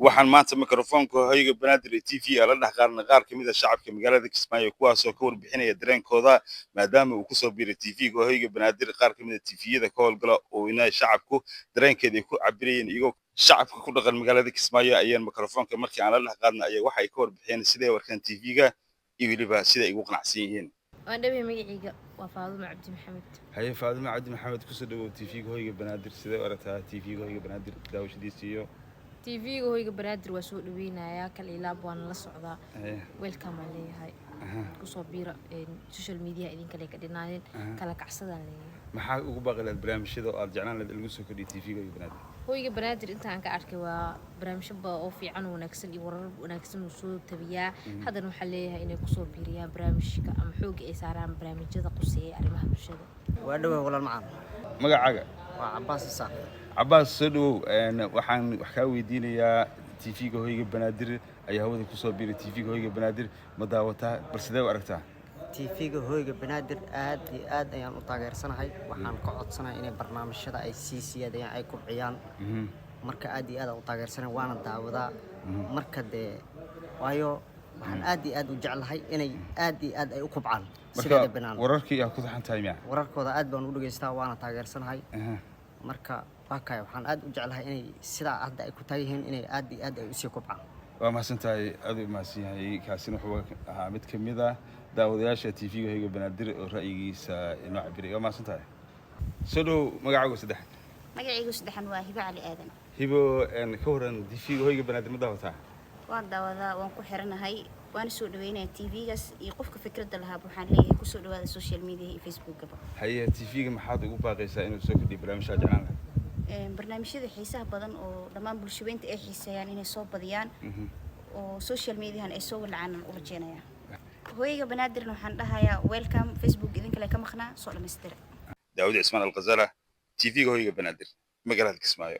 waxaan maanta mikrofoonka hoyga banaadir TV la dhex qaarna qaar kamid ah shacabka magaalada Kismaayo kuwaas oo ka warbixinaya dareenkooda maadaama uu ku soo biiray TV-ga hoyga banaadir qaar kamid ah TV-yada ka howlgala oo inay shacabku dareenkeeda ku cabirayeen iyagoo shacabka ku dhaqan magaalada Kismaayo ayaan mikrofoonka markii aan la dhex qaadna ayaa waxay ka warbixiyeen sidee warkan TV-ga iyo waliba sida ay ugu qanacsan yihiin waan dhabe magiciiga waa Faadumo Cabdi Maxamed haye Faadumo Cabdi Maxamed ku soo dhawow TV-ga hoyga banaadir sidee aragtaa TV-ga hoyga banaadir daawashadiisa iyo TV-ga hoyga banaadir waa soo dhaweynaya kala ilaab waan la socdaa welcome aan leeyahay ku soo biira social media idin kale ka dhinaayeen kala kacsadaan leeyahay maxaa ugu baaqilad barnaamijyada oo aad jeclaan lahayd lagu soo kordhiyo TV-ga hoyga banaadir hoyga banaadir inta aan ka arkay waa barnaamijyo oo fiican oo wanaagsan iyo warar wanaagsan oo soo tabiyaa haddana waxa leeyahay inay ku soo biiriyaan barnaamijka ama xoog ay saaraan barnaamijyada quseeya arrimaha bulshada waa dhawaad walaal macaan magacaaga waa Cabbaas Isaaq Cabbaas soo dhawow waxaan wax ka weydiinayaa TV-ga hoyga banaadir ayaa hawada ku soo biiray TV-ga hoyga banaadir ma daawataa bal sidee u aragtaa TV-ga hoyga banaadir aad iyo aad ayaan u taageersanahay waxaan ka codsanahay inay barnaamijyada ay sii siyaadayaan ay kubciyaan marka aad iyo aad u taageersanahay waana daawadaa marka de waayo waxaan aad iyo aad u jeclahay inay aad iyo aad ay u kubcaan sida banaan wararkii aad ku taxantahay miya wararkooda aad baan u dhageystaa waana taageersanahay marka waakay waxaan aad u jeclahay inay sidaa hadda ay ku taayihiin inay aad iyo aad ay u sii kubcaan waa mahadsantahay aad u mahadsanyahay kaasina wuxuu ahaa mid ka mid ah daawadayaasha TV-ga hoyga banaadir oo ra'yigiisa inoo cabiray waa mahadsantahay soo dhow magacaagu saddexan waa Hibo Cali Aadan Hibo ka waran TV-ga hoyga banaadir ma daawataa waan daawadaa waan ku xiranahay waan soo dhaweynaa TV-gaas iyo qofka fikradda lahaa waxaan leeyahay ku soo dhawaada social media iyo Facebook-gaba haye TV-ga maxaad ugu baaqaysaa inuu soo kordhiyo barnaamijyada jeclaan lahayd barnaamijyada xiisaha badan oo dhammaan bulshadeynta ay xiiseeyaan inay soo badiyaan oo social media ay soo walacaan u rajeenayaan hoyga banaadirna waxaan dhahayaa welcome Facebook idin kale ka maqnaa soo dhameystira Daawud Ismaan Al-Qazala TV-ga hoyga banaadir magaalada Kismaayo